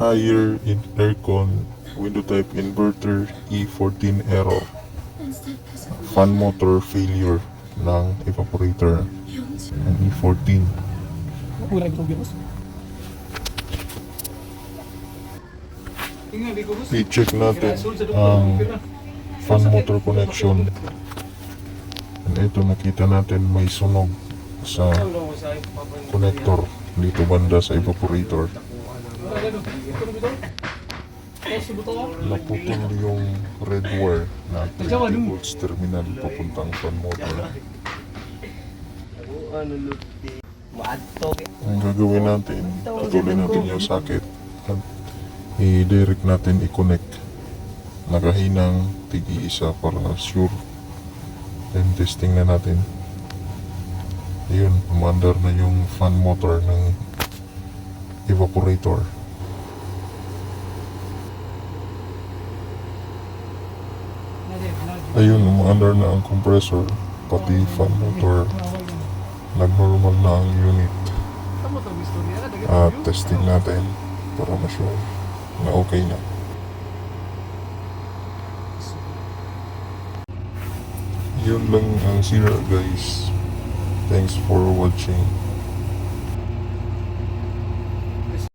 higher in aircon, window type inverter, E14 error, fan motor failure ng evaporator ng E14. I-check natin ang fan motor connection. And ito nakita natin may sunog sa connector dito banda sa evaporator. Naputol yung red wire na 20 volts terminal papuntang fan motor. Ang gagawin natin, patuloy natin yung socket at i-direct natin i-connect nakahinang tigi-isa para sure. Then testing na natin. Ayun, umandar na yung fan motor ng evaporator. Ayun, umandar na ang compressor, pati fan motor. Nag-normal na ang unit. At testing natin para ma-sure na okay na. Yun lang ang sira guys. Thanks for watching.